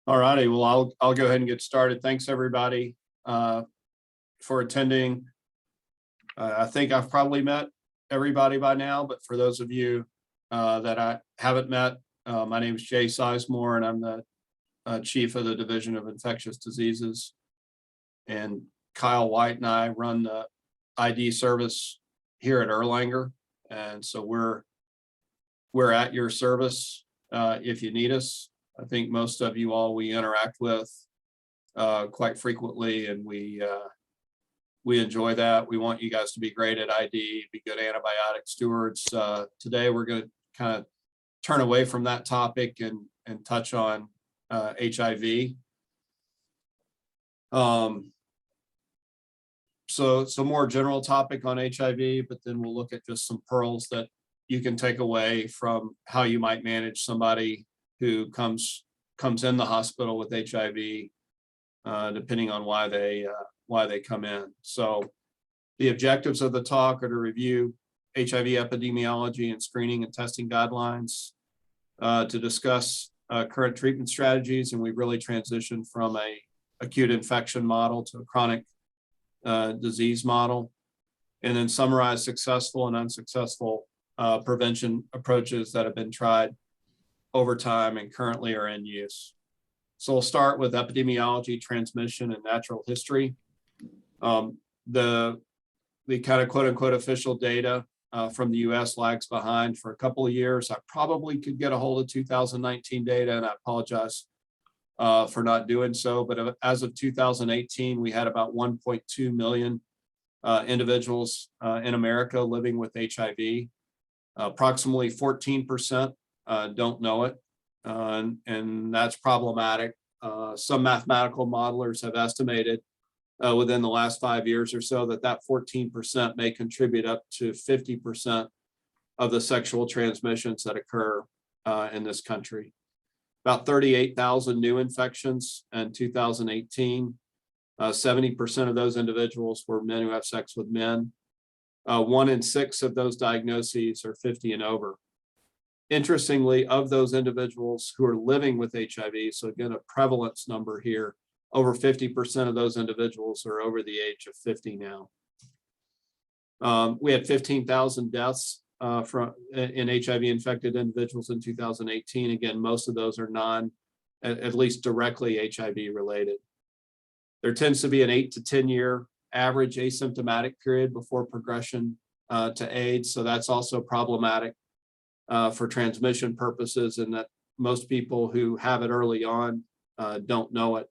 All righty, well, I'll go ahead and get started. Thanks, everybody, for attending. I think I've probably met everybody by now, but for those of you that I haven't met, my name is Jay Sizemore, and I'm the Chief of the Division of Infectious Diseases. And Kyle White and I run the ID service here at Erlanger, and so we're at your service if you need us. I think most of you all we interact with quite frequently, and we enjoy that. We want you guys to be great at ID, be good antibiotic stewards. Today, we're going to kind of turn away from that topic and touch on HIV. So more general topic on HIV, but then we'll look at just some pearls that you can take away from how you might manage somebody who comes in the hospital with HIV, depending on why they come in. So the objectives of the talk are to review HIV epidemiology and screening and testing guidelines, to discuss current treatment strategies, and we've really transitioned from a acute infection model to a chronic disease model, and then summarize successful and unsuccessful prevention approaches that have been tried over time and currently are in use. So we'll start with epidemiology, transmission, and natural history. The kind of quote unquote official data from the US lags behind for a couple of years. I probably could get a hold of 2019 data, and I apologize for not doing so. But as of 2018, we had about 1.2 million individuals in America living with HIV. Approximately 14% don't know it, and that's problematic. Some mathematical modelers have estimated within the last 5 years or so that 14% may contribute up to 50% of the sexual transmissions that occur in this country. About 38,000 new infections in 2018. 70% of those individuals were men who have sex with men. 1 in 6 of those diagnoses are 50 and over. Interestingly, of those individuals who are living with HIV, so again, a prevalence number here, over 50% of those individuals are over the age of 50 now. We had 15,000 deaths in HIV infected individuals in 2018. Again, most of those are at least directly HIV related. There tends to be an 8 to 10 year average asymptomatic period before progression to AIDS. So that's also problematic for transmission purposes, and that most people who have it early on don't know it.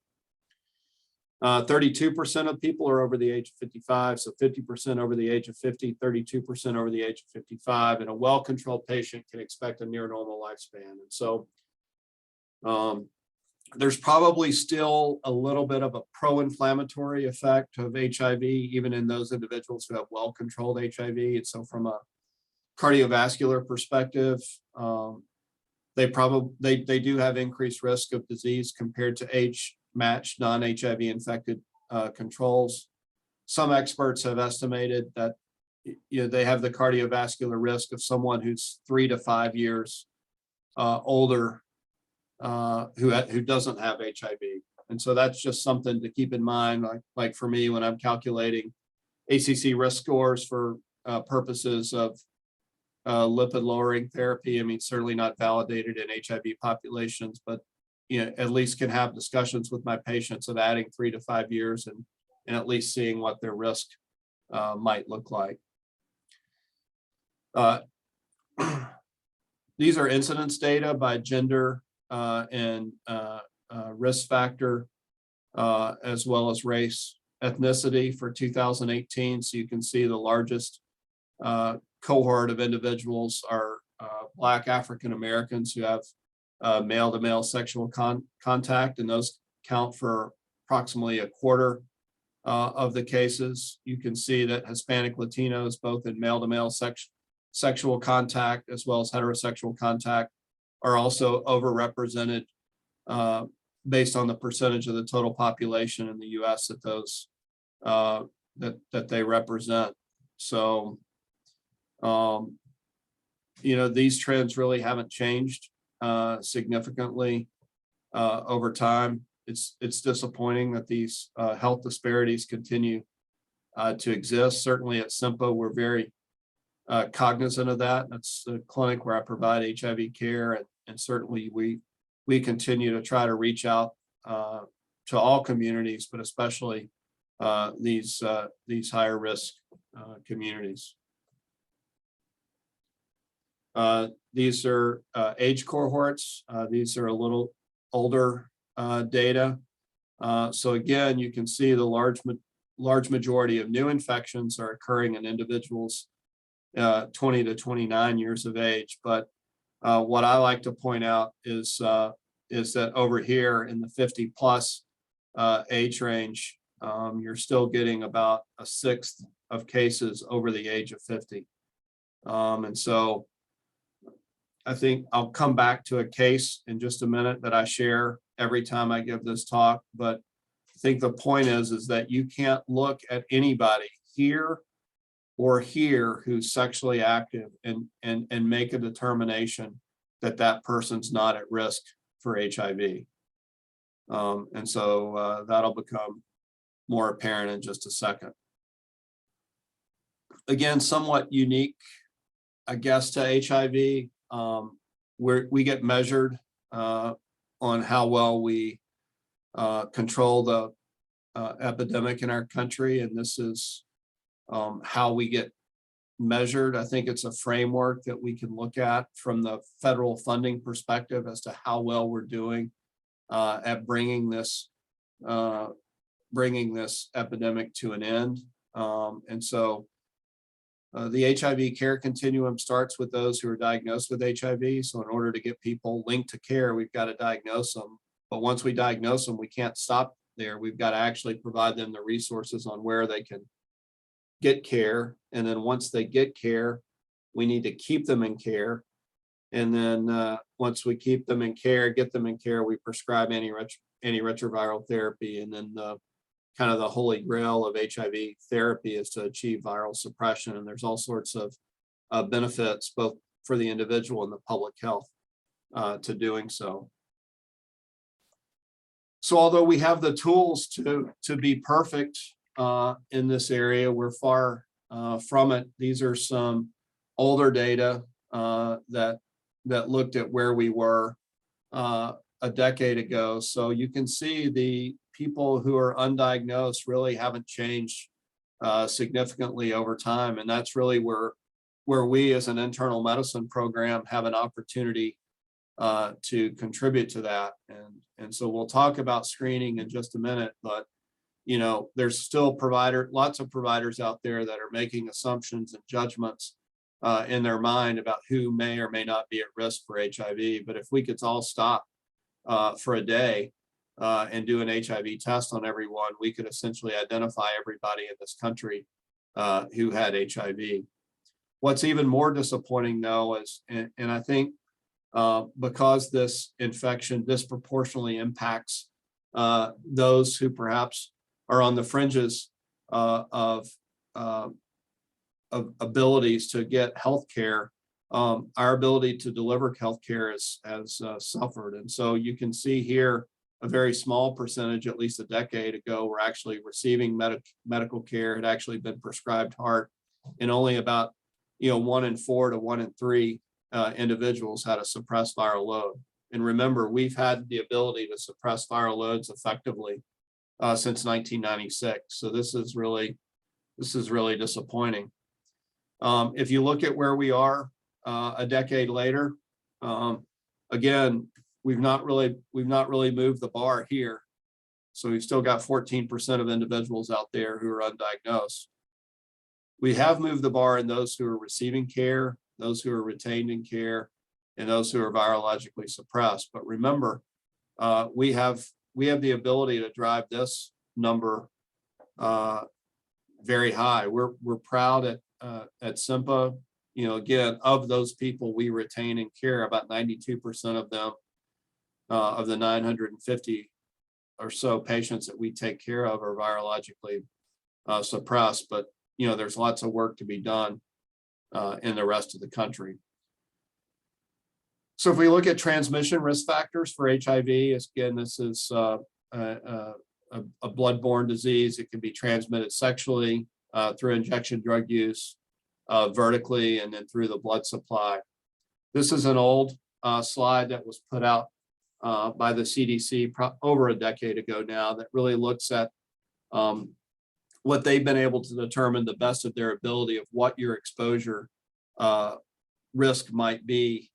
32% of people are over the age of 55, so 50% over the age of 50, 32% over the age of 55, and a well-controlled patient can expect a near normal lifespan. And so there's probably still a little bit of a pro-inflammatory effect of HIV, even in those individuals who have well-controlled HIV. And so from a cardiovascular perspective, they do have increased risk of disease compared to age-matched non-HIV infected controls. Some experts have estimated that they have the cardiovascular risk of someone who's 3 to 5 years older who doesn't have HIV. And so that's just something to keep in mind. Like for me, when I'm calculating ACC risk scores for purposes of lipid lowering therapy, I mean, certainly not validated in HIV populations, but at least can have discussions with my patients of adding 3 to 5 years and at least seeing what their risk might look like. These are incidence data by gender and risk factor, as well as race, ethnicity for 2018. So you can see the largest cohort of individuals are Black African Americans who have male-to-male sexual contact, and those count for approximately a quarter of the cases. You can see that Hispanic Latinos, both in male-to-male sexual contact as well as heterosexual contact, are also overrepresented based on the percentage of the total population in the U.S. that those that they represent. So, these trends really haven't changed significantly. over time. It's disappointing that these health disparities continue to exist. Certainly at SIMPA, we're very cognizant of that. That's the clinic where I provide HIV care, and certainly we continue to try to reach out to all communities, but especially these higher risk communities. These are age cohorts. These are a little older data. So again, you can see the large majority of new infections are occurring in individuals 20 to 29 years of age. But what I like to point out is that over here in the 50 plus age range, you're still getting about a sixth of cases over the age of 50. And so I think I'll come back to a case in just a minute that I share every time I give this talk, but I think the point is that you can't look at anybody here or here who's sexually active and make a determination that that person's not at risk for HIV. And so that'll become more apparent in just a second. Again, somewhat unique, I guess, to HIV. We get measured on how well we control the epidemic in our country, and this is how we get measured. I think it's a framework that we can look at from the federal funding perspective as to how well we're doing at bringing this epidemic to an end. And so the HIV care continuum starts with those who are diagnosed with HIV. So in order to get people linked to care, we've got to diagnose them. But once we diagnose them, we can't stop there. We've got to actually provide them the resources on where they can get care. And then once they get care, we need to keep them in care. And then once we keep them in care, get them in care, we prescribe antiretroviral therapy. And then the kind of the holy grail of HIV therapy is to achieve viral suppression. And there's all sorts of benefits, both for the individual and the public health to doing so. So although we have the tools to be perfect in this area, we're far from it. These are some older data that looked at where we were a decade ago. So you can see the people who are undiagnosed really haven't changed significantly over time. And that's really where we as an internal medicine program have an opportunity to contribute to that. And so we'll talk about screening in just a minute, but you know, there's still lots of providers out there that are making assumptions and judgments in their mind about who may or may not be at risk for HIV. But if we could all stop for a day and do an HIV test on everyone, we could essentially identify everybody in this country who had HIV. What's even more disappointing though is, and I think because this infection disproportionately impacts those who perhaps are on the fringes of abilities to get health care, our ability to deliver health care has suffered. And so you can see here a very small percentage, at least a decade ago, were actually receiving medical care, had actually been prescribed HAART, and only about 1 in 4 to 1 in 3 individuals had a suppressed viral load. And remember, we've had the ability to suppress viral loads effectively since 1996. So this is really disappointing. If you look at where we are a decade later, again, we've not really moved the bar here. So we've still got 14% of individuals out there who are undiagnosed. We have moved the bar in those who are receiving care, those who are retained in care, and those who are virologically suppressed. But remember, we have the ability to drive this number very high. We're proud at SIMPA. Again, of those people we retain in care, about 92% of them, of the 950 or so patients that we take care of, are virologically suppressed. But there's lots of work to be done in the rest of the country. So if we look at transmission risk factors for HIV, again, this is a bloodborne disease. It can be transmitted sexually, through injection drug use, vertically, and then through the blood supply. This is an old slide that was put out by the CDC over a decade ago now, that really looks at what they've been able to determine the best of their ability of what your exposure risk might be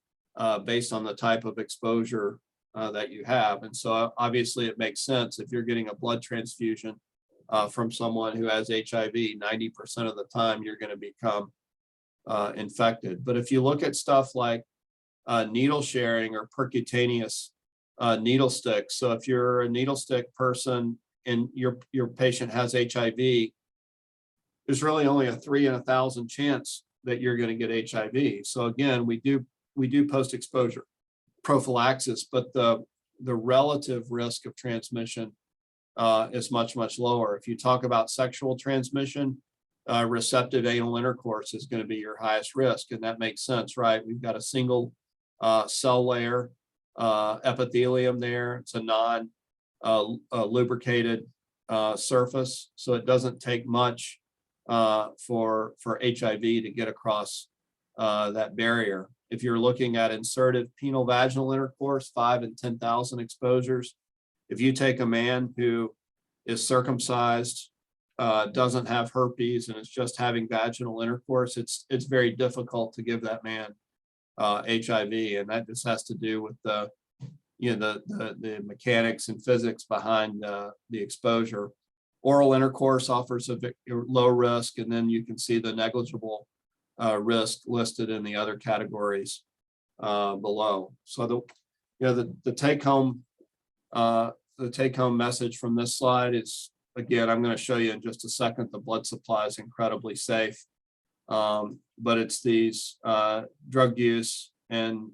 based on the type of exposure that you have. And so obviously it makes sense if you're getting a blood transfusion from someone who has HIV, 90% of the time you're going to become infected. But if you look at stuff like needle sharing or percutaneous needle sticks, so if you're a needle stick person and your patient has HIV, there's really only a 3 in 1,000 chance that you're going to get HIV. So again, we do post-exposure prophylaxis, but the relative risk of transmission is much, much lower. If you talk about sexual transmission, receptive anal intercourse is going to be your highest risk, and that makes sense, right? We've got a single cell layer epithelium there. It's a lubricated surface, so it doesn't take much for HIV to get across that barrier. If you're looking at insertive penile vaginal intercourse, 5 in 10,000 exposures. If you take a man who is circumcised, doesn't have herpes, and is just having vaginal intercourse, it's very difficult to give that man HIV, and that just has to do with the mechanics and physics behind the exposure. Oral intercourse offers a low risk, and then you can see the negligible risk listed in the other categories below. So the take home message from this slide is, again, I'm going to show you in just a second, the blood supply is incredibly safe, but it's these drug use and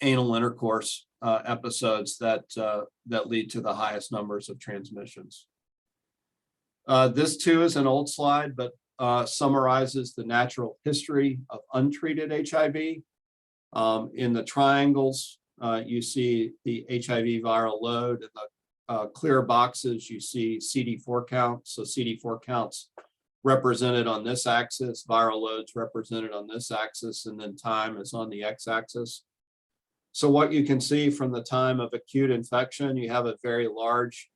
anal intercourse episodes that lead to the highest numbers of transmissions. This too is an old slide, but summarizes the natural history of untreated HIV. In the triangles, you see the HIV viral load. In the clear boxes, you see CD4 counts. So CD4 counts represented on this axis, viral loads represented on this axis, and then time is on the x-axis. So what you can see from the time of acute infection, you have a very large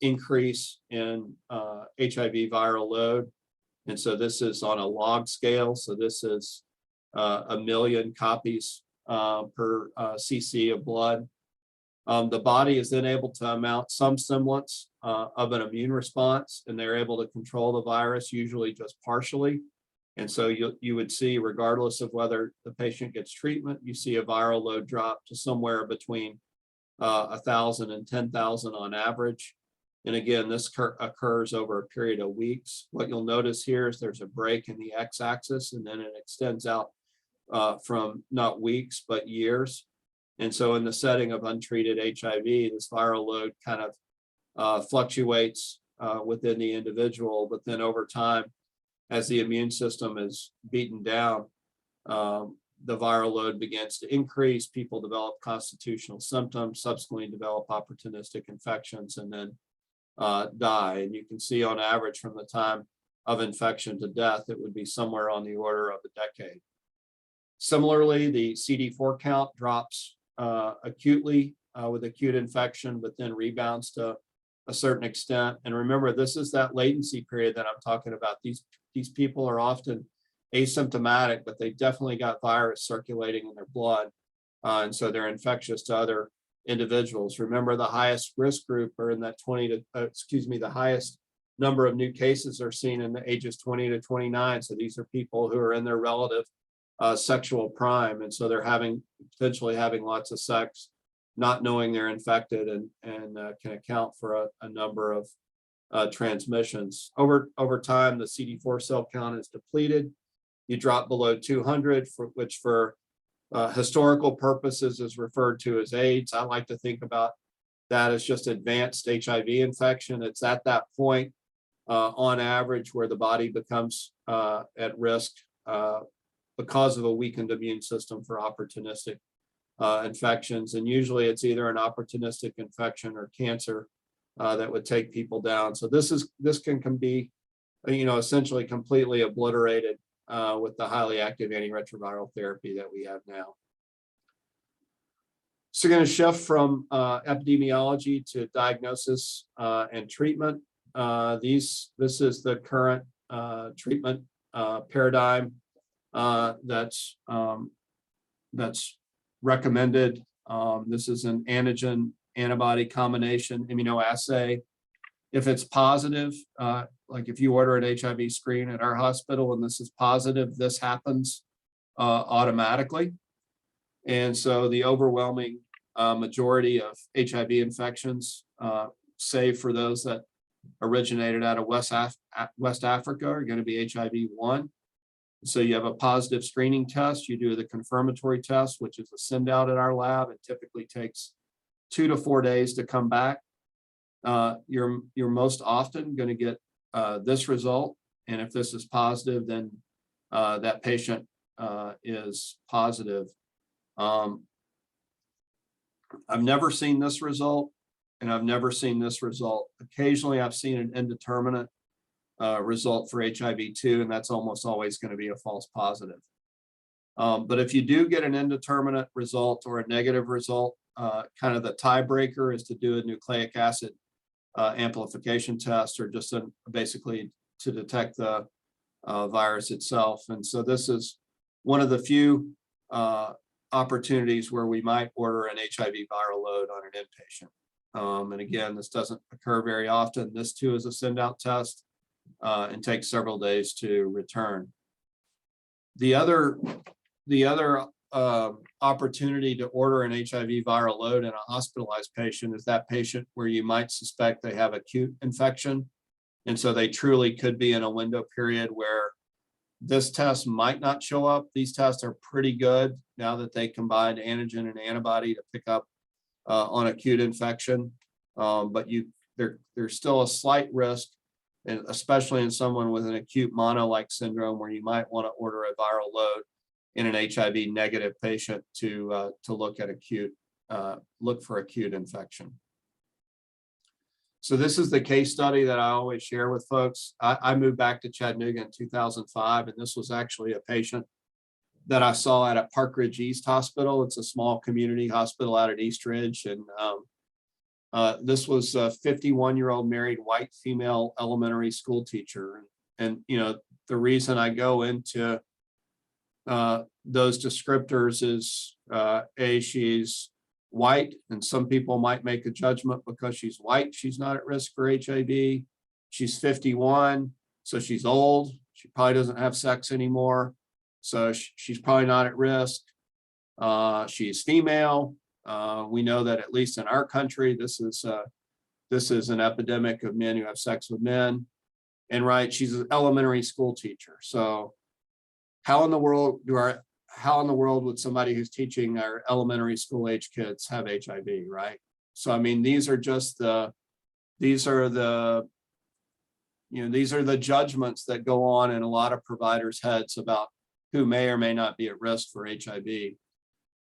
increase in HIV viral load. And so this is on a log scale. So this is 1 million copies per cc of blood. The body is then able to mount some semblance of an immune response, and they're able to control the virus, usually just partially. And so you would see, regardless of whether the patient gets treatment, you see a viral load drop to somewhere between 1,000 and 10,000 on average. And again, this occurs over a period of weeks. What you'll notice here is there's a break in the x-axis, and then it extends out from not weeks, but years. And so in the setting of untreated HIV, this viral load kind of fluctuates within the individual, but then over time, as the immune system is beaten down, the viral load begins to increase. People develop constitutional symptoms, subsequently develop opportunistic infections, and then die. And you can see on average from the time of infection to death, it would be somewhere on the order of a decade. Similarly, the CD4 count drops acutely with acute infection, but then rebounds to a certain extent. And remember, this is that latency period that I'm talking about. These people are often asymptomatic, but they definitely got virus circulating in their blood. And so they're infectious to other individuals. Remember, the highest risk group are in that the highest number of new cases are seen in the ages 20 to 29. So these are people who are in their relative sexual prime. And so they're potentially having lots of sex, not knowing they're infected, and can account for a number of transmissions. Over time, the CD4 cell count is depleted. You drop below 200, which for historical purposes is referred to as AIDS. I like to think about that as just advanced HIV infection. It's at that point on average where the body becomes at risk because of a weakened immune system for opportunistic infections. And usually it's either an opportunistic infection or cancer that would take people down. So this can be, essentially completely obliterated with the highly active antiretroviral therapy that we have now. So going to shift from epidemiology to diagnosis and treatment. This is the current treatment paradigm that's recommended. This is an antigen antibody combination immunoassay. If it's positive, like if you order an HIV screen at our hospital and this is positive, this happens automatically. And so the overwhelming majority of HIV infections, save for those that originated out of West Africa, are going to be HIV-1. So you have a positive screening test, you do the confirmatory test, which is a send out at our lab. It typically takes 2 to 4 days to come back. You're most often going to get this result. And if this is positive, then that patient is positive. I've never seen this result, and I've never seen this result. Occasionally, I've seen an indeterminate result for HIV-2, and that's almost always going to be a false positive. But if you do get an indeterminate result or a negative result, kind of the tiebreaker is to do a nucleic acid amplification test, or just basically to detect the virus itself. And so this is one of the few opportunities where we might order an HIV viral load on an inpatient. And again, this doesn't occur very often. This too is a send out test and takes several days to return. The other opportunity to order an HIV viral load in a hospitalized patient is that patient where you might suspect they have acute infection. And so they truly could be in a window period where this test might not show up. These tests are pretty good now that they combine antigen and antibody to pick up on acute infection. But there's still a slight risk, and especially in someone with an acute mono-like syndrome, where you might want to order a viral load in an HIV negative patient to look for acute infection. So this is the case study that I always share with folks. I moved back to Chattanooga in 2005, and this was actually a patient that I saw at Park Ridge East Hospital. It's a small community hospital out at East Ridge. And this was a 51-year-old married white female elementary school teacher. And the reason I go into those descriptors is she's white, and some people might make a judgment because she's white, she's not at risk for HIV. She's 51, so she's old. She probably doesn't have sex anymore, so she's probably not at risk. She's female. We know that at least in our country, this is an epidemic of men who have sex with men. And right, she's an elementary school teacher. So how in the world would somebody who's teaching our elementary school age kids have HIV, right? So I mean, these are the judgments that go on in a lot of providers' heads about who may or may not be at risk for HIV.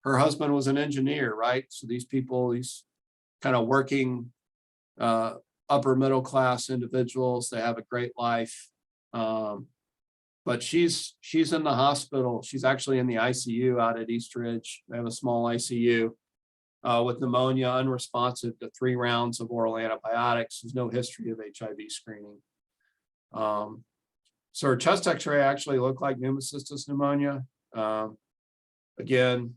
Her husband was an engineer, right? So these people, these kind of working upper middle class individuals, they have a great life. But she's in the hospital. She's actually in the ICU out at East Ridge. They have a small ICU with pneumonia, unresponsive to 3 rounds of oral antibiotics. There's no history of HIV screening. So her chest X-ray actually looked like pneumocystis pneumonia. Again,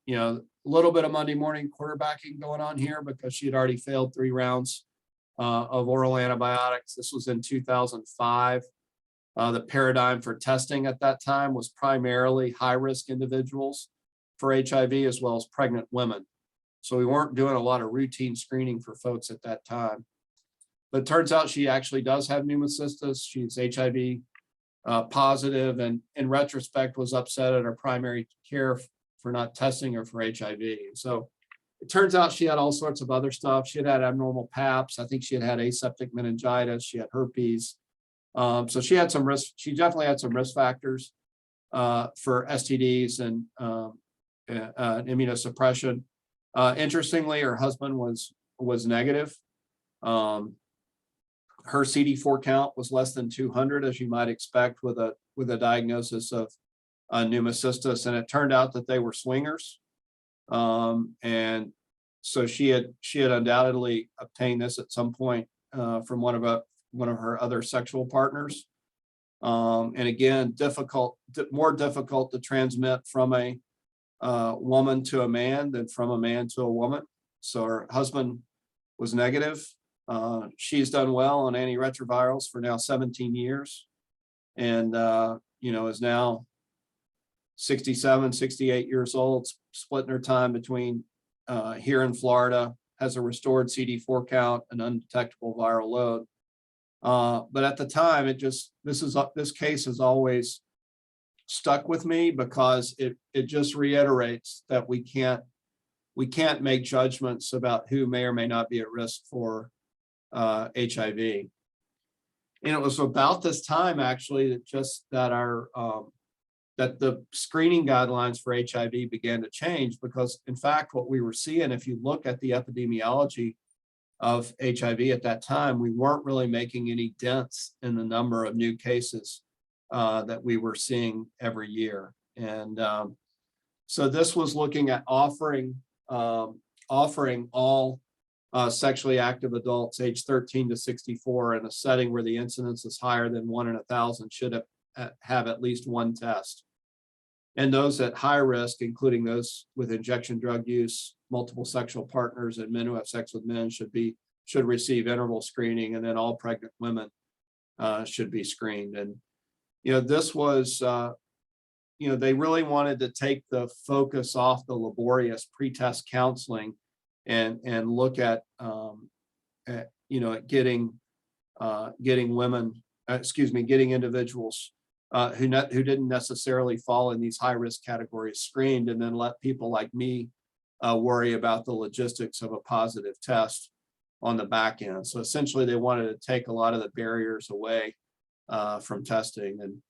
a little bit of Monday morning quarterbacking going on here because she had already failed 3 rounds of oral antibiotics. This was in 2005. The paradigm for testing at that time was primarily high-risk individuals for HIV, as well as pregnant women. So we weren't doing a lot of routine screening for folks at that time. But it turns out she actually does have pneumocystis. She's HIV positive, and in retrospect was upset at her primary care for not testing her for HIV. So it turns out she had all sorts of other stuff. She had abnormal PAPs. I think she had aseptic meningitis. She had herpes. So she had some risk. She definitely had some risk factors. for STDs and immunosuppression. Interestingly, her husband was negative. Her CD4 count was less than 200, as you might expect with a diagnosis of pneumocystis, and it turned out that they were swingers. And so she had undoubtedly obtained this at some point from one of her other sexual partners. And again, more difficult to transmit from a woman to a man than from a man to a woman. So her husband was negative. She's done well on antiretrovirals for now 17 years, and is now 67, 68 years old, splitting her time between here in Florida, has a restored CD4 count, an undetectable viral load. But at the time, this case has always stuck with me because it just reiterates that we can't make judgments about who may or may not be at risk for HIV. And it was about this time actually that the screening guidelines for HIV began to change, because in fact, what we were seeing, if you look at the epidemiology of HIV at that time, we weren't really making any dents in the number of new cases that we were seeing every year. And so this was looking at offering all sexually active adults age 13 to 64 in a setting where the incidence is higher than 1 in 1,000 should have at least one test. And those at high risk, including those with injection drug use, multiple sexual partners, and men who have sex with men should receive interval screening, and then all pregnant women should be screened. And this was they really wanted to take the focus off the laborious pre-test counseling and look at getting individuals who didn't necessarily fall in these high risk categories screened, and then let people like me worry about the logistics of a positive test on the back end. So essentially, they wanted to take a lot of the barriers away from testing. And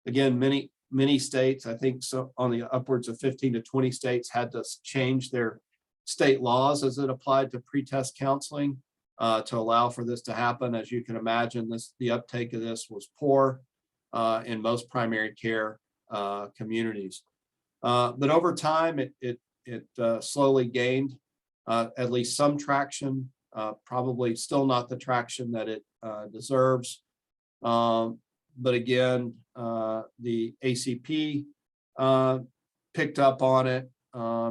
again, many states, I think so, on the upwards of 15 to 20 states, had to change their state laws as it applied to pre-test counseling to allow for this to happen. As you can imagine, the uptake of this was poor in most primary care communities. But over time, it slowly gained at least some traction, probably still not the traction that it deserves. But again, the ACP picked up on it.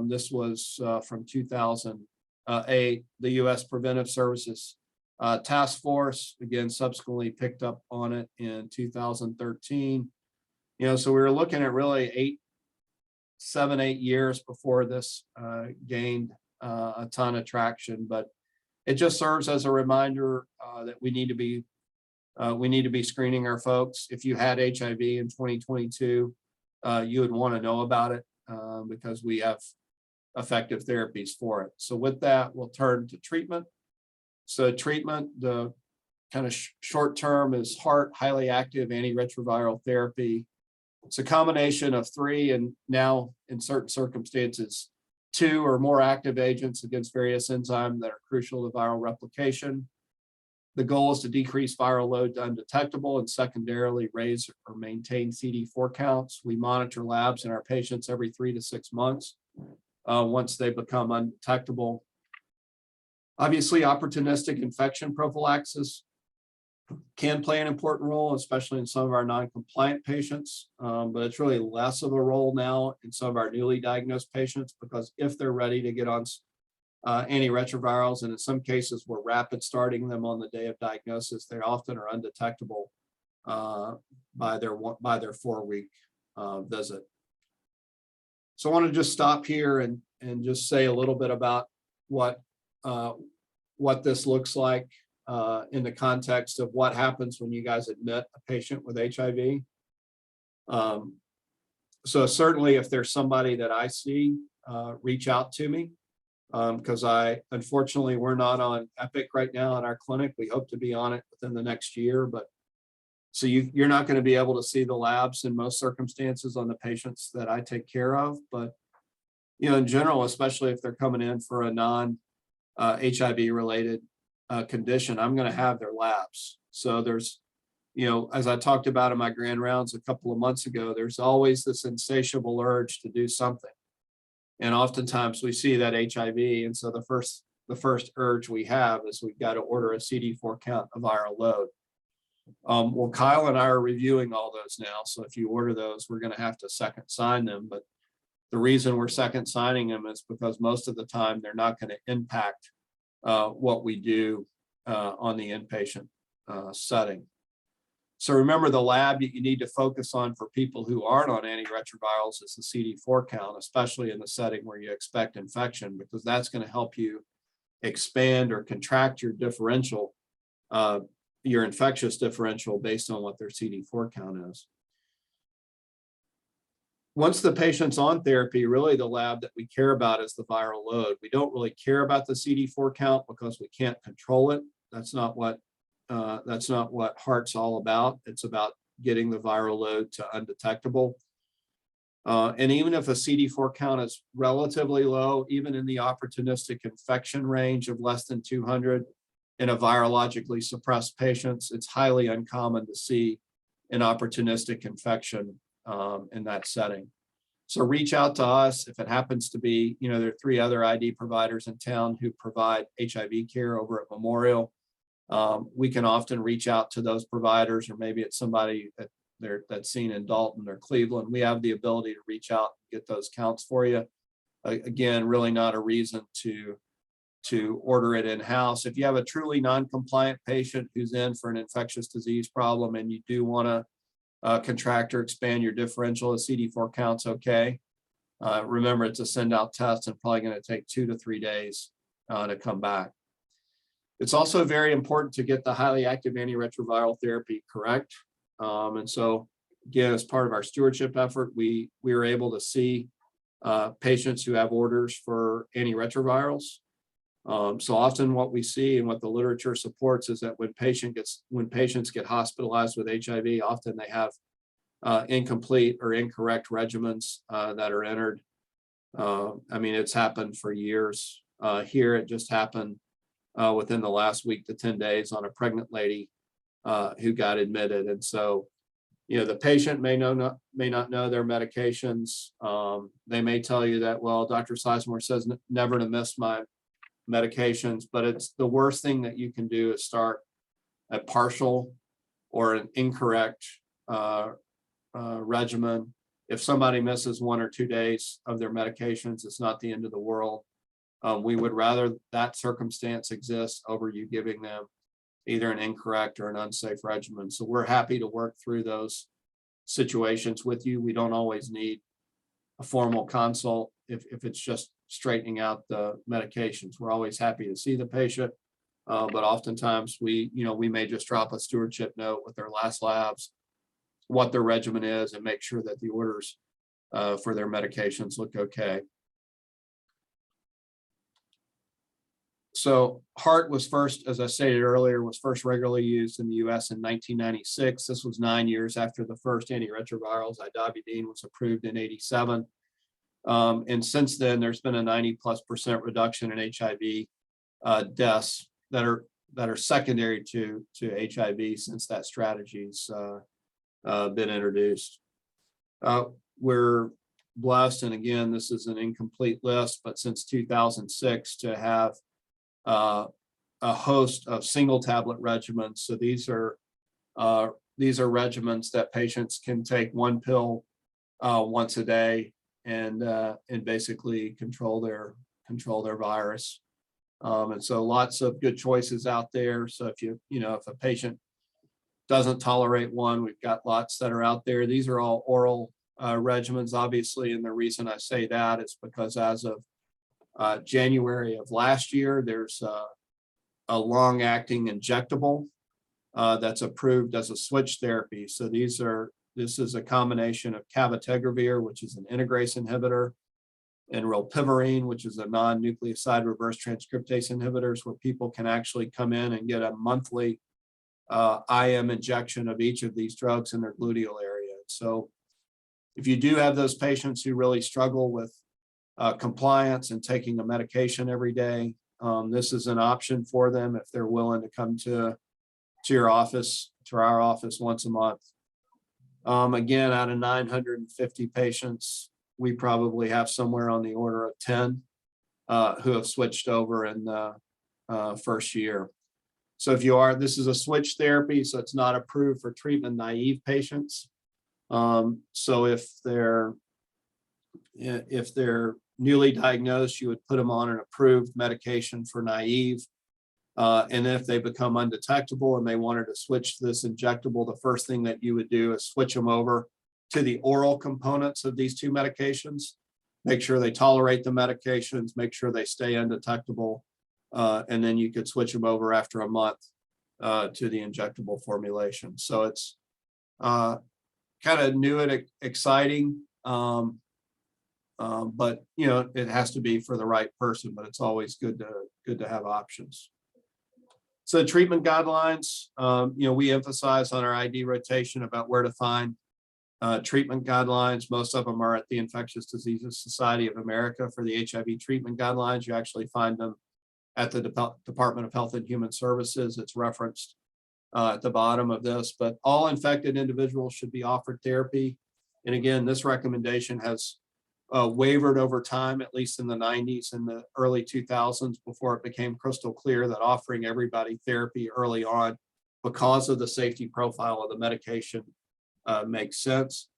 This was from 2008. The U.S. Preventive Services Task Force, again, subsequently picked up on it in 2013. So we were looking at really 7, 8 years before this gained a ton of traction. But it just serves as a reminder that we need to be screening our folks. If you had HIV in 2022, you would want to know about it because we have effective therapies for it. So with that, we'll turn to treatment. So treatment, the kind of short term is HAART, highly active antiretroviral therapy. It's a combination of 3 and now in certain circumstances 2 or more active agents against various enzymes that are crucial to viral replication. The goal is to decrease viral load to undetectable and secondarily raise or maintain CD4 counts. We monitor labs in our patients every 3 to 6 months once they become undetectable. Obviously, opportunistic infection prophylaxis can play an important role, especially in some of our non-compliant patients, but it's really less of a role now in some of our newly diagnosed patients, because if they're ready to get on antiretrovirals, and in some cases we're rapid starting them on the day of diagnosis, they often are undetectable by their 4-week visit. So I want to just stop here and just say a little bit about what this looks like in the context of what happens when you guys admit a patient with HIV. So certainly if there's somebody that I see, reach out to me, because unfortunately, we're not on Epic right now in our clinic. We hope to be on it within the next year, but So you're not going to be able to see the labs in most circumstances on the patients that I take care of, but in general, especially if they're coming in for a non HIV related condition, I'm going to have their labs. So there's, as I talked about in my grand rounds a couple of months ago, there's always this insatiable urge to do something. And oftentimes we see that HIV. And so the first urge we have is we've got to order a CD4 count, a viral load. Well, Kyle and I are reviewing all those now. So if you order those, we're going to have to second sign them. But the reason we're second signing them is because most of the time they're not going to impact what we do on the inpatient setting. So remember, the lab that you need to focus on for people who aren't on antiretrovirals is the CD4 count, especially in the setting where you expect infection, because that's going to help you expand or contract your differential, your infectious differential based on what their CD4 count is. Once the patient's on therapy, really the lab that we care about is the viral load. We don't really care about the CD4 count because we can't control it. That's not what HAART's all about. It's about getting the viral load to undetectable. And even if a CD4 count is relatively low, even in the opportunistic infection range of less than 200 in a virologically suppressed patients, it's highly uncommon to see an opportunistic infection in that setting. So reach out to us if it happens to be, there are 3 other ID providers in town who provide HIV care over at Memorial. We can often reach out to those providers, or maybe it's somebody that's seen in Dalton or Cleveland. We have the ability to reach out and get those counts for you. Again, really not a reason to order it in-house. If you have a truly non-compliant patient who's in for an infectious disease problem and you do want to contract or expand your differential, a CD4 count's okay. Remember, it's a send-out test and probably going to take 2 to 3 days to come back. It's also very important to get the highly active antiretroviral therapy correct. And so, again, as part of our stewardship effort, we were able to see patients who have orders for antiretrovirals. So often what we see and what the literature supports is that when patients get hospitalized with HIV, often they have incomplete or incorrect regimens that are entered. I mean, it's happened for years. Here, it just happened within the last week to 10 days on a pregnant lady who got admitted. And so, the patient may not know their medications. They may tell you that, well, Dr. Sizemore says never to miss my medications, but it's the worst thing that you can do is start a partial or an incorrect regimen. If somebody misses 1 or 2 days of their medications, it's not the end of the world. We would rather that circumstance exist over you giving them either an incorrect or an unsafe regimen. So we're happy to work through those situations with you. We don't always need a formal consult if it's just straightening out the medications. We're always happy to see the patient, but oftentimes we may just drop a stewardship note with their last labs, what their regimen is, and make sure that the orders for their medications look okay. So HAART was first, as I stated earlier, was first regularly used in the US in 1996. This was 9 years after the first antiretrovirals. Idobudine was approved in 87. And since then, there's been a 90+% reduction in HIV deaths that are secondary to HIV since that strategy's been introduced. We're blessed, and again, this is an incomplete list, but since 2006 to have a host of single tablet regimens. So these are regimens that patients can take 1 pill once a day and basically control their virus. And so lots of good choices out there. So if a patient doesn't tolerate one, we've got lots that are out there. These are all oral regimens, obviously, and the reason I say that is because as of January of last year, there's a long-acting injectable that's approved as a switch therapy. So this is a combination of cabotegravir, which is an integrase inhibitor, and rilpivirine, which is a non-nucleoside reverse transcriptase inhibitors, where people can actually come in and get a monthly IM injection of each of these drugs in their gluteal area. So if you do have those patients who really struggle with compliance and taking a medication every day, this is an option for them if they're willing to come to your office, to our office once a month. Again, out of 950 patients, we probably have somewhere on the order of 10 who have switched over in the first year. So if you are, this is a switch therapy, so it's not approved for treatment naive patients. So if they're newly diagnosed, you would put them on an approved medication for naive. And if they become undetectable and they wanted to switch to this injectable, the first thing that you would do is switch them over to the oral components of these two medications. Make sure they tolerate the medications, make sure they stay undetectable, and then you could switch them over after a month to the injectable formulation. So it's kind of new and exciting, but you know, it has to be for the right person. But it's always good to have options. So treatment guidelines, you know, we emphasize on our ID rotation about where to find treatment guidelines. Most of them are at the Infectious Diseases Society of America for the HIV treatment guidelines. You actually find them at the Department of Health and Human Services. It's referenced at the bottom of this, but all infected individuals should be offered therapy. And again, this recommendation has wavered over time, at least in the 90s and the early 2000s, before it became crystal clear that offering everybody therapy early on because of the safety profile of the medication makes sense.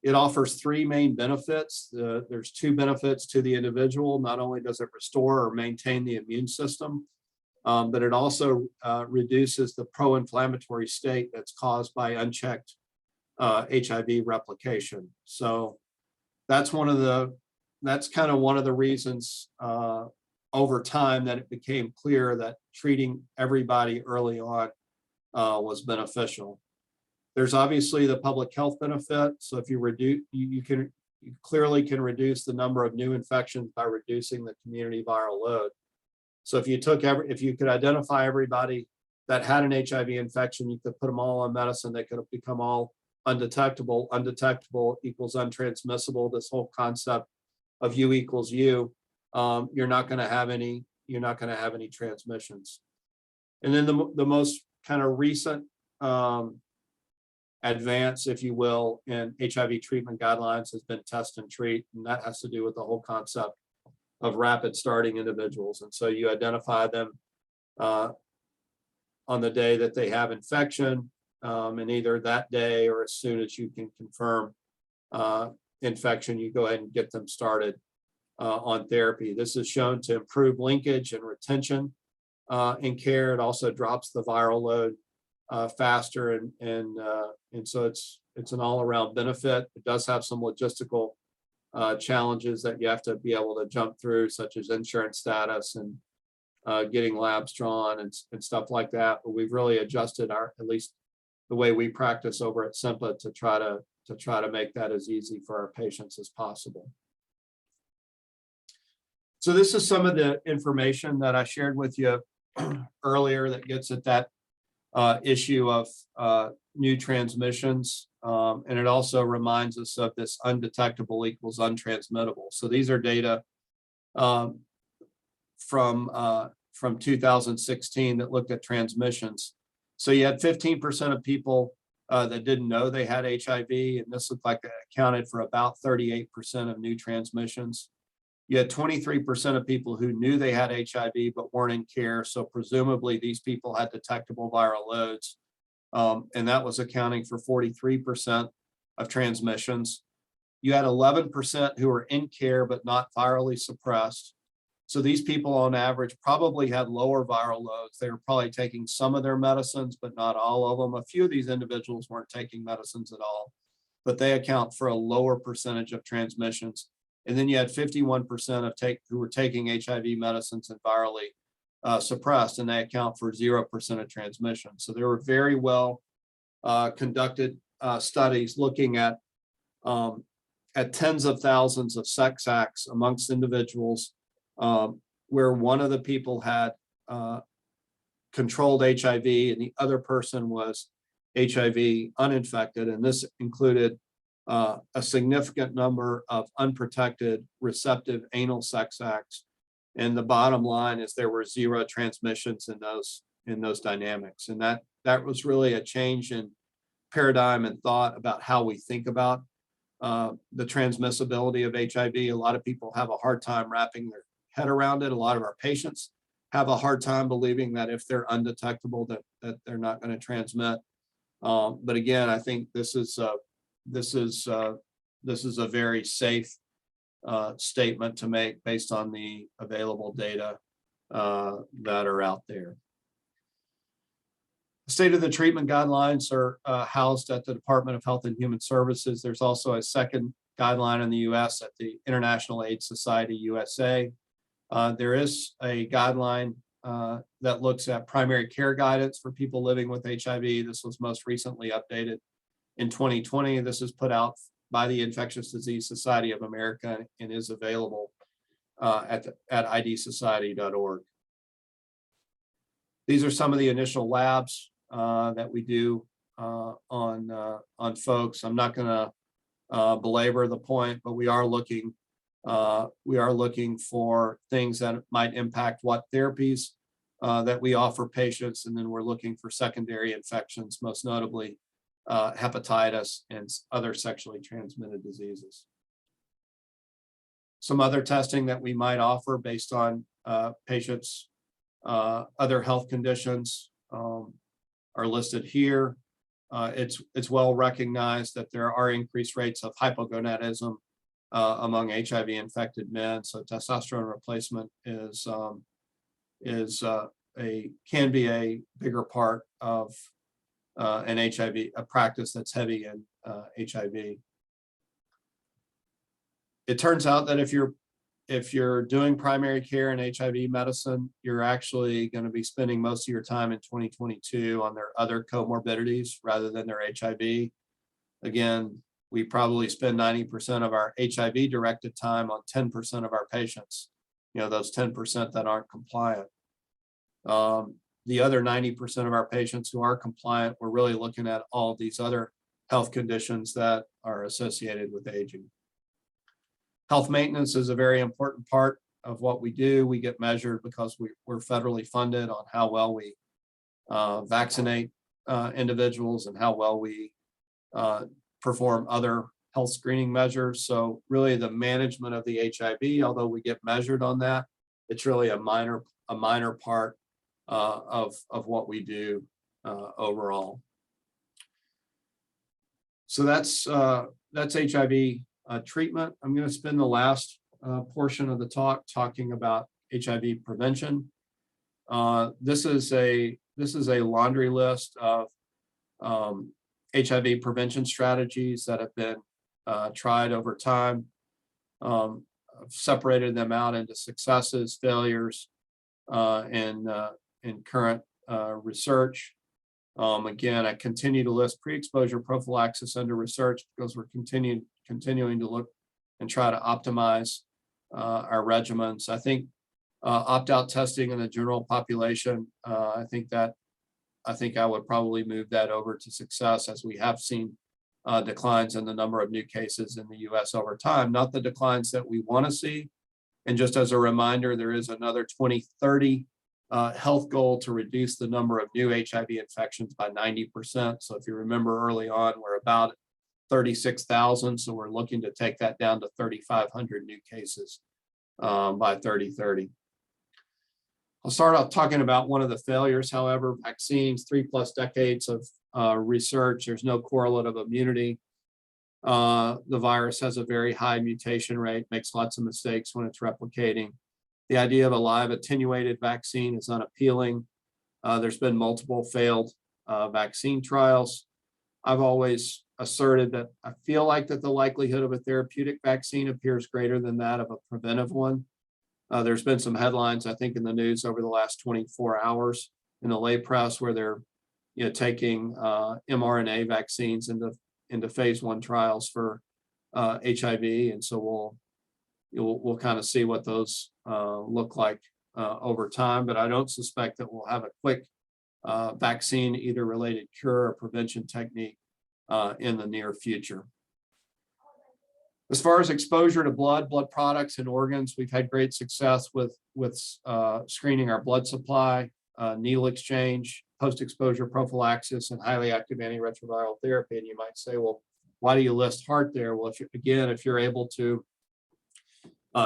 It offers three main benefits. There's two benefits to the individual. Not only does it restore or maintain the immune system, but it also reduces the pro-inflammatory state that's caused by unchecked HIV replication. So that's kind of one of the reasons over time that it became clear that treating everybody early on was beneficial. There's obviously the public health benefit. So if you reduce, you clearly can reduce the number of new infections by reducing the community viral load. So if you could identify everybody that had an HIV infection, you could put them all on medicine, they could have become all undetectable. Undetectable equals untransmissible. This whole concept of U equals U, you're not going to have any transmissions. And then the most kind of recent advance, if you will, in HIV treatment guidelines has been test and treat, and that has to do with the whole concept of rapid starting individuals. And so you identify them on the day that they have infection, and either that day or as soon as you can confirm infection, you go ahead and get them started on therapy. This is shown to improve linkage and retention in care. It also drops the viral load faster, and so it's an all-around benefit. It does have some logistical challenges that you have to be able to jump through, such as insurance status and getting labs drawn and stuff like that. But we've really adjusted at least the way we practice over at Simpla to try to make that as easy for our patients as possible. So this is some of the information that I shared with you earlier that gets at that issue of new transmissions, and it also reminds us of this undetectable equals untransmittable. So these are data from 2016 that looked at transmissions. So you had 15% of people that didn't know they had HIV, and this looked like it accounted for about 38% of new transmissions. You had 23% of people who knew they had HIV but weren't in care. So presumably these people had detectable viral loads. And that was accounting for 43% of transmissions. You had 11% who were in care but not virally suppressed. So these people on average probably had lower viral loads. They were probably taking some of their medicines, but not all of them. A few of these individuals weren't taking medicines at all, but they account for a lower percentage of transmissions. And then you had 51% who were taking HIV medicines and virally suppressed, and they account for 0% of transmission. So there were very well conducted studies looking at tens of thousands of sex acts amongst individuals where one of the people had controlled HIV and the other person was HIV uninfected. And this included a significant number of unprotected receptive anal sex acts. And the bottom line is there were 0 transmissions in those dynamics. And that was really a change in paradigm and thought about how we think about the transmissibility of HIV. A lot of people have a hard time wrapping their head around it. A lot of our patients have a hard time believing that if they're undetectable, that they're not going to transmit. But again, I think this is a very safe statement to make based on the available data that are out there. The state of the treatment guidelines are housed at the Department of Health and Human Services. There's also a second guideline in the US at the International AIDS Society USA. There is a guideline that looks at primary care guidance for people living with HIV. This was most recently updated in 2020. This is put out by the Infectious Disease Society of America and is available at idsociety.org. These are some of the initial labs that we do on folks. I'm not going to belabor the point, but we are looking for things that might impact what therapies that we offer patients, and then we're looking for secondary infections, most notably hepatitis and other sexually transmitted diseases. Some other testing that we might offer based on patients' other health conditions are listed here. It's well recognized that there are increased rates of hypogonadism among HIV infected men. So testosterone replacement can be a bigger part of an HIV, a practice that's heavy in HIV. It turns out that if you're doing primary care and HIV medicine, you're actually going to be spending most of your time in 2022 on their other comorbidities rather than their HIV. Again, we probably spend 90% of our HIV directed time on 10% of our patients, those 10% that aren't compliant. The other 90% of our patients who are compliant, we're really looking at all these other health conditions that are associated with aging. Health maintenance is a very important part of what we do. We get measured because we're federally funded on how well we vaccinate individuals and how well we perform other health screening measures. So really the management of the HIV, although we get measured on that, it's really a minor part of what we do overall. So that's HIV treatment. I'm going to spend the last portion of the talk talking about HIV prevention. This is a laundry list of HIV prevention strategies that have been tried over time. I've separated them out into successes, failures, and current research. Again, I continue to list pre-exposure prophylaxis under research because we're continuing to look and try to optimize our regimens. I think opt-out testing in the general population, I think I would probably move that over to success, as we have seen declines in the number of new cases in the US over time, not the declines that we want to see. And just as a reminder, there is another 2030 health goal to reduce the number of new HIV infections by 90%. So if you remember early on, we're about 36,000. So we're looking to take that down to 3,500 new cases by 2030. I'll start off talking about one of the failures, however, vaccines, 3+ decades of research. There's no correlative immunity. The virus has a very high mutation rate, makes lots of mistakes when it's replicating. The idea of a live attenuated vaccine is unappealing. There's been multiple failed vaccine trials. I've always asserted that I feel like that the likelihood of a therapeutic vaccine appears greater than that of a preventive one. There's been some headlines, I think, in the news over the last 24 hours in the lay press where they're taking mRNA vaccines into phase 1 trials for HIV. And so we'll kind of see what those look like over time, but I don't suspect that we'll have a quick vaccine, either related cure or prevention technique in the near future. As far as exposure to blood products and organs, we've had great success with screening our blood supply, needle exchange, post-exposure prophylaxis, and highly active antiretroviral therapy. And you might say, well, why do you list heart there? Well, if you're able to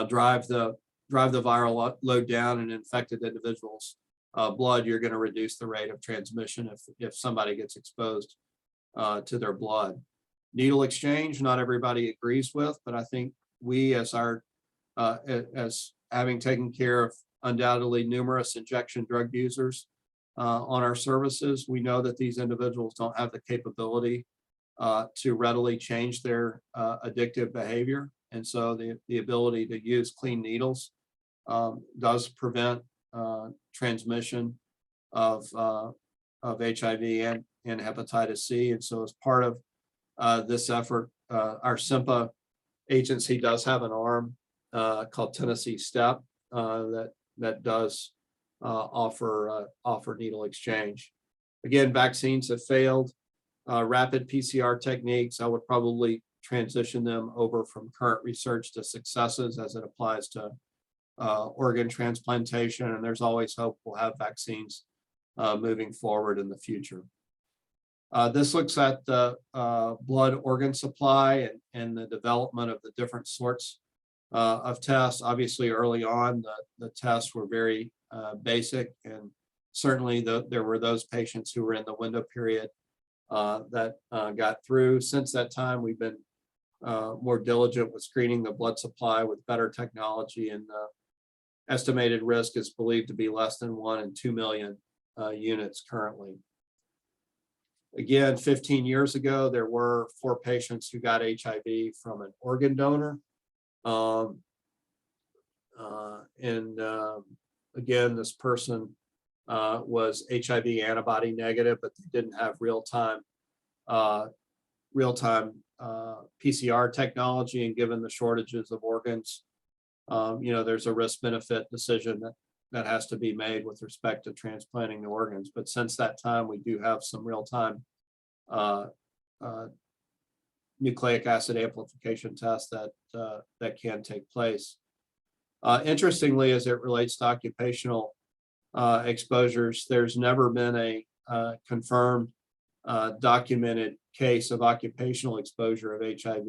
drive the viral load down in infected individuals' blood, you're going to reduce the rate of transmission if somebody gets exposed to their blood. Needle exchange, not everybody agrees with, but I think we, as having taken care of undoubtedly numerous injection drug users on our services, we know that these individuals don't have the capability to readily change their addictive behavior. And so the ability to use clean needles does prevent transmission of HIV and hepatitis C. And so as part of this effort, our SIMPA agency does have an arm called Tennessee STEP that does offer needle exchange. Again, vaccines have failed. Rapid PCR techniques, I would probably transition them over from current research to successes as it applies to organ transplantation, and there's always hope we'll have vaccines moving forward in the future. This looks at the blood organ supply and the development of the different sorts of tests. Obviously, early on, the tests were very basic, and certainly there were those patients who were in the window period that got through. Since that time, we've been more diligent with screening the blood supply with better technology, and estimated risk is believed to be less than 1 in 2 million units currently. Again, 15 years ago, there were 4 patients who got HIV from an organ donor. Again, this person was HIV antibody negative, but they didn't have real-time PCR technology. And given the shortages of organs, there's a risk-benefit decision that has to be made with respect to transplanting the organs. But since that time, we do have some real-time nucleic acid amplification tests that can take place. Interestingly, as it relates to occupational exposures, there's never been a confirmed documented case of occupational exposure of HIV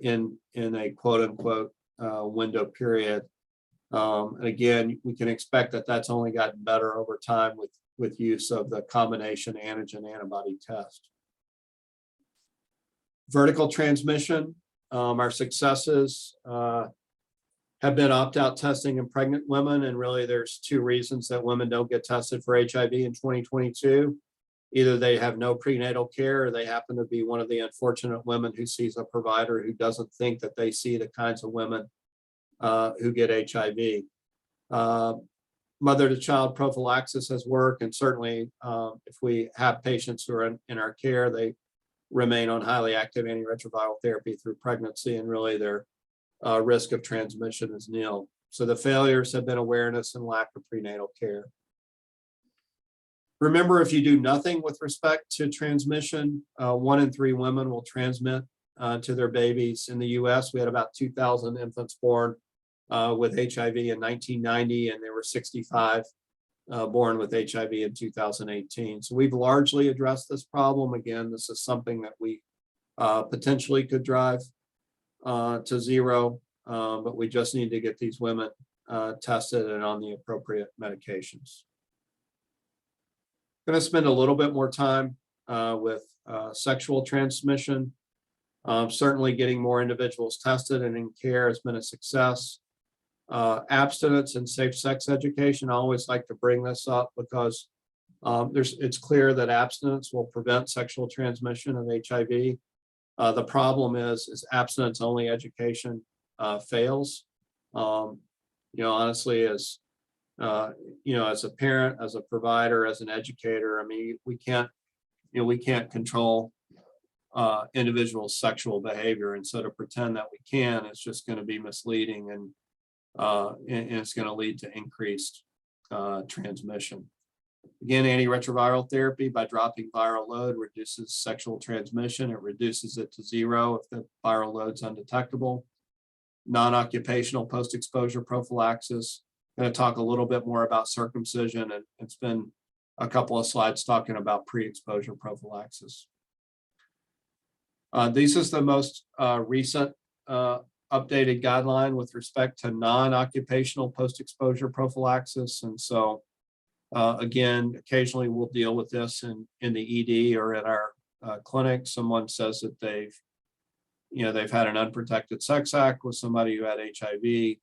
in a quote-unquote window period. And again, we can expect that that's only gotten better over time with use of the combination antigen antibody test. Vertical transmission, our successes have been opt-out testing in pregnant women, and really there's 2 reasons that women don't get tested for HIV in 2022. Either they have no prenatal care, or they happen to be one of the unfortunate women who sees a provider who doesn't think that they see the kinds of women who get HIV. Mother-to-child prophylaxis has worked, and certainly if we have patients who are in our care, they remain on highly active antiretroviral therapy through pregnancy, and really their risk of transmission is nil. So the failures have been awareness and lack of prenatal care. Remember, if you do nothing with respect to transmission, 1 in 3 women will transmit to their babies. In the US, we had about 2,000 infants born with HIV in 1990, and there were 65 born with HIV in 2018. So we've largely addressed this problem. Again, this is something that we potentially could drive to 0, but we just need to get these women tested and on the appropriate medications. I'm going to spend a little bit more time with sexual transmission. Certainly getting more individuals tested and in care has been a success. Abstinence and safe sex education, I always like to bring this up because it's clear that abstinence will prevent sexual transmission of HIV. The problem is abstinence only education fails. Honestly, as a parent, as a provider, as an educator, I mean, we can't control individuals' sexual behavior, and so to pretend that we can is just going to be misleading, and it's going to lead to increased transmission. Again, antiretroviral therapy by dropping viral load reduces sexual transmission. It reduces it to 0 if the viral load's undetectable. Non-occupational post-exposure prophylaxis. Going to talk a little bit more about circumcision, and it's been a couple of slides talking about pre-exposure prophylaxis. This is the most recent updated guideline with respect to non-occupational post-exposure prophylaxis. And so again, occasionally we'll deal with this in the ED or at our clinic. Someone says that they've had an unprotected sex act with somebody who had HIV.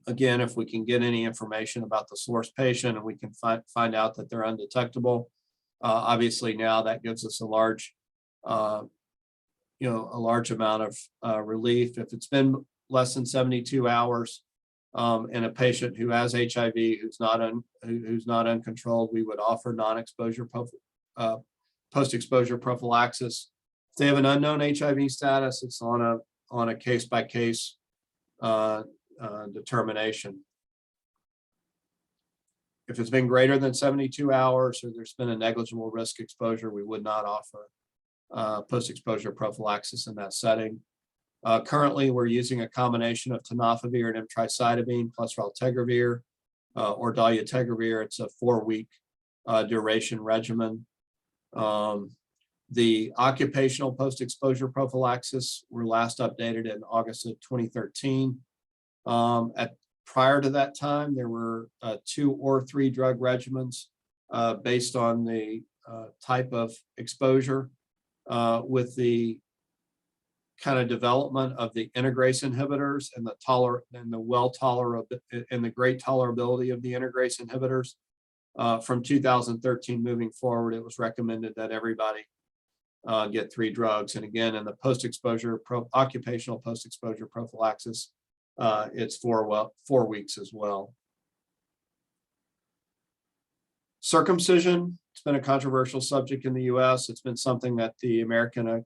Again, if we can get any information about the source patient and we can find out that they're undetectable, obviously now that gives us a large amount of relief. If it's been less than 72 hours and a patient who has HIV who's not uncontrolled, we would offer non-exposure post-exposure prophylaxis. If they have an unknown HIV status, it's on a case-by-case determination. If it's been greater than 72 hours or there's been a negligible risk exposure, we would not offer post-exposure prophylaxis in that setting. Currently, we're using a combination of tenofovir and emtricitabine plus raltegravir or dolutegravir. It's a 4-week duration regimen. The occupational post-exposure prophylaxis were last updated in August of 2013. Prior to that time, there were 2 or 3 drug regimens based on the type of exposure. With the kind of development of the integrase inhibitors and the great tolerability of the integrase inhibitors, from 2013 moving forward, it was recommended that everybody get 3 drugs. And again, in the occupational post-exposure prophylaxis, it's 4 weeks as well. Circumcision, it's been a controversial subject in the US. It's been something that the American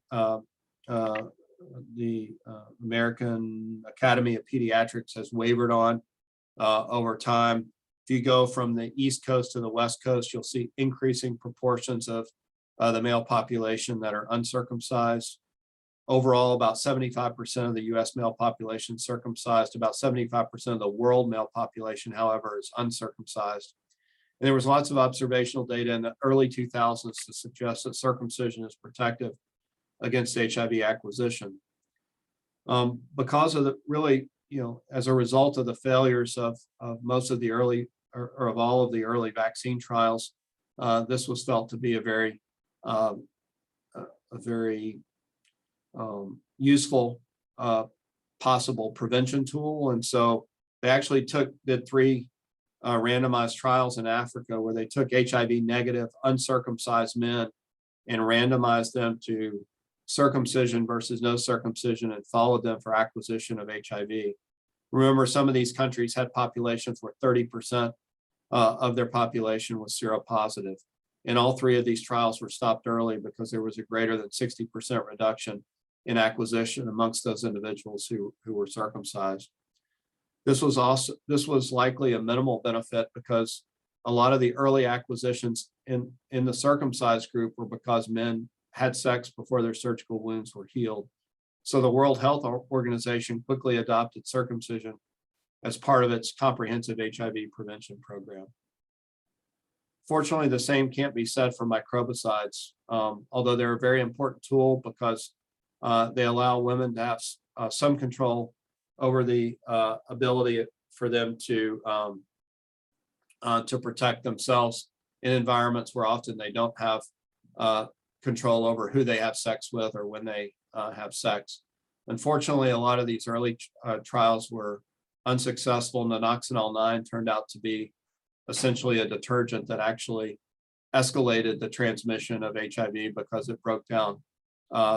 Academy of Pediatrics has wavered on over time. If you go from the East Coast to the West Coast, you'll see increasing proportions of the male population that are uncircumcised. Overall, about 75% of the US male population circumcised. About 75% of the world male population, however, is uncircumcised. And there was lots of observational data in the early 2000s to suggest that circumcision is protective against HIV acquisition. Because of as a result of the failures of most of the early, or of all of the early vaccine trials, this was felt to be a very useful possible prevention tool. And so they actually did 3 randomized trials in Africa where they took HIV negative uncircumcised men and randomized them to circumcision versus no circumcision and followed them for acquisition of HIV. Remember, some of these countries had populations where 30% of their population was seropositive. And all 3 of these trials were stopped early because there was a greater than 60% reduction in acquisition amongst those individuals who were circumcised. This was likely a minimal benefit because a lot of the early acquisitions in the circumcised group were because men had sex before their surgical wounds were healed. So the World Health Organization quickly adopted circumcision as part of its comprehensive HIV prevention program. Fortunately, the same can't be said for microbicides, although they're a very important tool because they allow women to have some control over the ability for them to protect themselves in environments where often they don't have control over who they have sex with or when they have sex. Unfortunately, a lot of these early trials were unsuccessful. Nonoxynol 9 turned out to be essentially a detergent that actually escalated the transmission of HIV because it broke down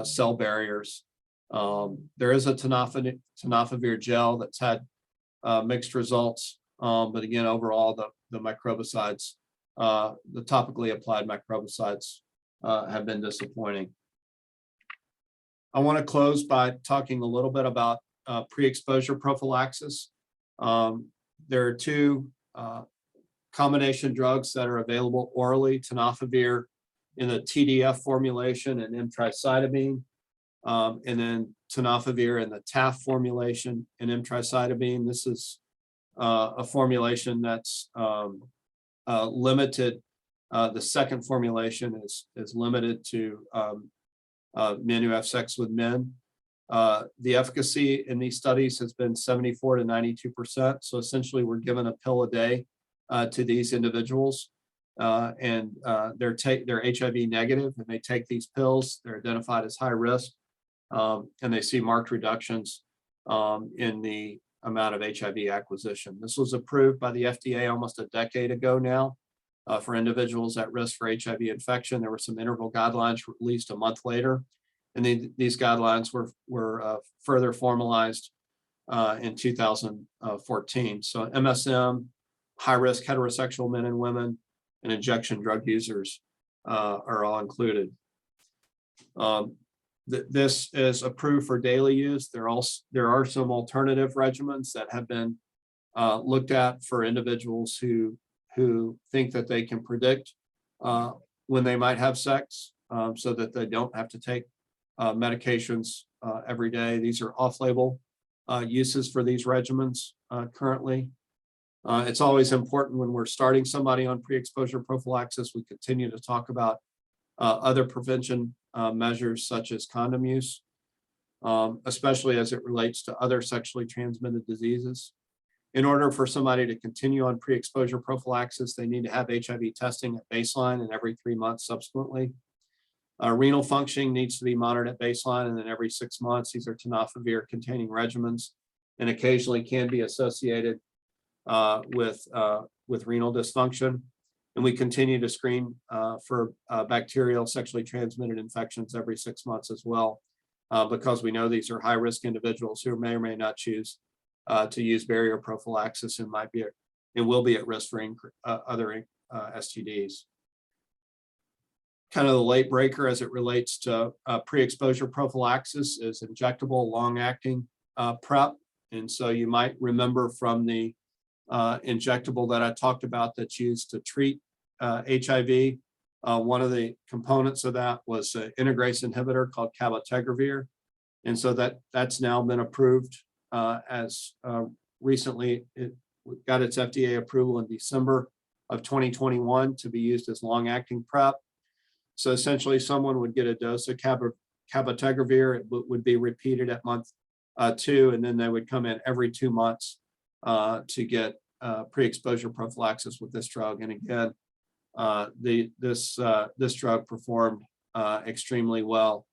cell barriers. There is a tenofovir gel that's had mixed results, but again, overall, the microbicides, the topically applied microbicides have been disappointing. I want to close by talking a little bit about pre-exposure prophylaxis. There are 2 combination drugs that are available orally, tenofovir in the TDF formulation and emtricitabine, and then tenofovir in the TAF formulation and emtricitabine. This is a formulation that's limited. The second formulation is limited to men who have sex with men. The efficacy in these studies has been 74 to 92%. So essentially, we're given a pill a day to these individuals, and they're HIV negative, and they take these pills. They're identified as high risk, and they see marked reductions in the amount of HIV acquisition. This was approved by the FDA almost a decade ago now for individuals at risk for HIV infection. There were some interval guidelines released a month later, and these guidelines were further formalized in 2014. So MSM, high-risk heterosexual men and women, and injection drug users are all included. This is approved for daily use. There are some alternative regimens that have been looked at for individuals who think that they can predict when they might have sex, so that they don't have to take medications every day. These are off-label uses for these regimens currently. It's always important when we're starting somebody on pre-exposure prophylaxis, we continue to talk about other prevention measures such as condom use, especially as it relates to other sexually transmitted diseases. In order for somebody to continue on pre-exposure prophylaxis, they need to have HIV testing at baseline and every 3 months subsequently. Renal functioning needs to be monitored at baseline and then every 6 months. These are tenofovir containing regimens and occasionally can be associated with renal dysfunction. And we continue to screen for bacterial sexually transmitted infections every 6 months as well, because we know these are high-risk individuals who may or may not choose to use barrier prophylaxis and will be at risk for other STDs. Kind of the late breaker as it relates to pre-exposure prophylaxis is injectable long-acting PrEP. And so you might remember from the injectable that I talked about that's used to treat HIV. One of the components of that was an integrase inhibitor called cabotegravir. And so that's now been approved as recently it got its FDA approval in December of 2021 to be used as long-acting PrEP. So essentially someone would get a dose of cabotegravir. It would be repeated at month 2, and then they would come in every 2 months to get pre-exposure prophylaxis with this drug. And again, this drug performed extremely well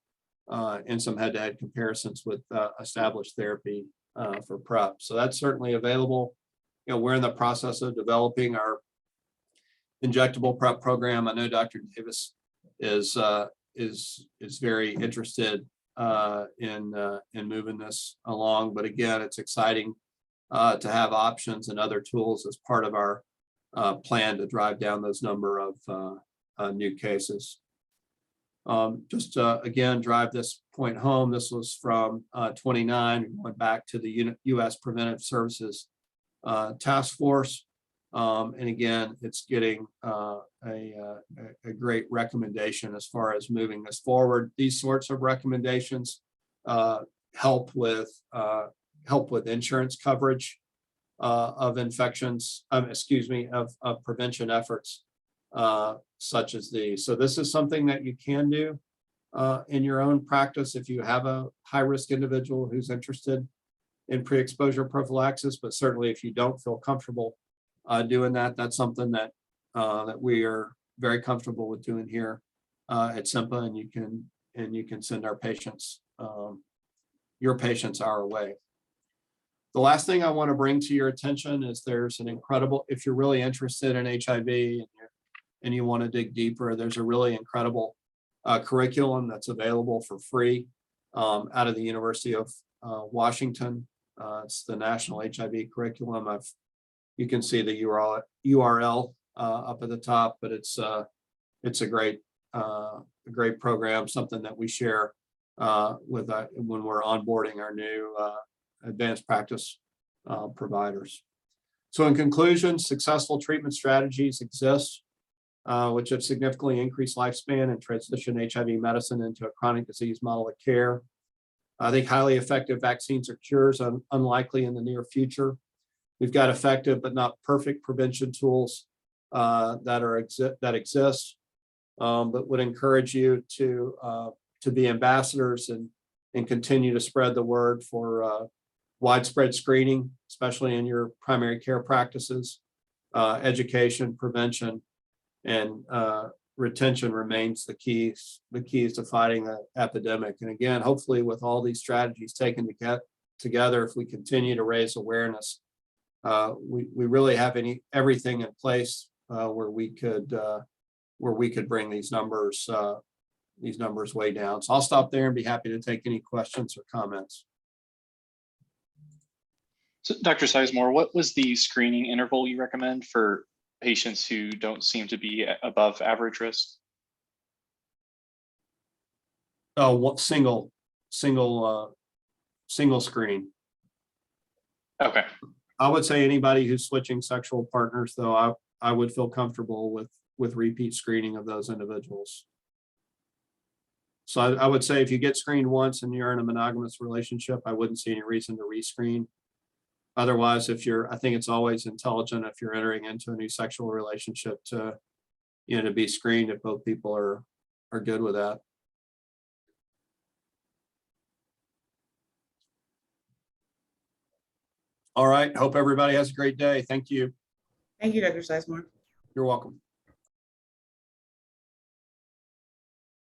in some head-to-head comparisons with established therapy for PrEP. So that's certainly available. We're in the process of developing our injectable PrEP program. I know Dr. Davis is very interested in moving this along. But again, it's exciting to have options and other tools as part of our plan to drive down those number of new cases. Just again, drive this point home. This was from 29. We went back to the U.S. Preventive Services Task Force. And again, it's getting a great recommendation as far as moving this forward. These sorts of recommendations help with insurance coverage of infections, of prevention efforts such as these. So this is something that you can do in your own practice if you have a high-risk individual who's interested in pre-exposure prophylaxis, but certainly if you don't feel comfortable doing that, that's something that we are very comfortable with doing here at SIMPA, and you can send our patients, your patients, our way. The last thing I want to bring to your attention is there's an incredible, if you're really interested in HIV and you want to dig deeper, there's a really incredible curriculum that's available for free out of the University of Washington. It's the National HIV Curriculum. You can see the URL up at the top, but it's a great program, something that we share with when we're onboarding our new advanced practice providers. So in conclusion, successful treatment strategies exist, which have significantly increased lifespan and transitioned HIV medicine into a chronic disease model of care. I think highly effective vaccines or cures are unlikely in the near future. We've got effective but not perfect prevention tools that exist, but would encourage you to be ambassadors and continue to spread the word for widespread screening, especially in your primary care practices. Education, prevention, and retention remains the keys to fighting the epidemic. And again, hopefully with all these strategies taken together, if we continue to raise awareness, we really have everything in place where we could bring these numbers way down. So I'll stop there and be happy to take any questions or comments. So Dr. Sizemore, what was the screening interval you recommend for patients who don't seem to be above average risk? Oh, what single screen. Okay. I would say anybody who's switching sexual partners, though, I would feel comfortable with repeat screening of those individuals. So I would say if you get screened once and you're in a monogamous relationship, I wouldn't see any reason to rescreen. Otherwise, I think it's always intelligent if you're entering into a new sexual relationship to be screened if both people are good with that. All right. Hope everybody has a great day. Thank you. Thank you, Dr. Sizemore. You're welcome.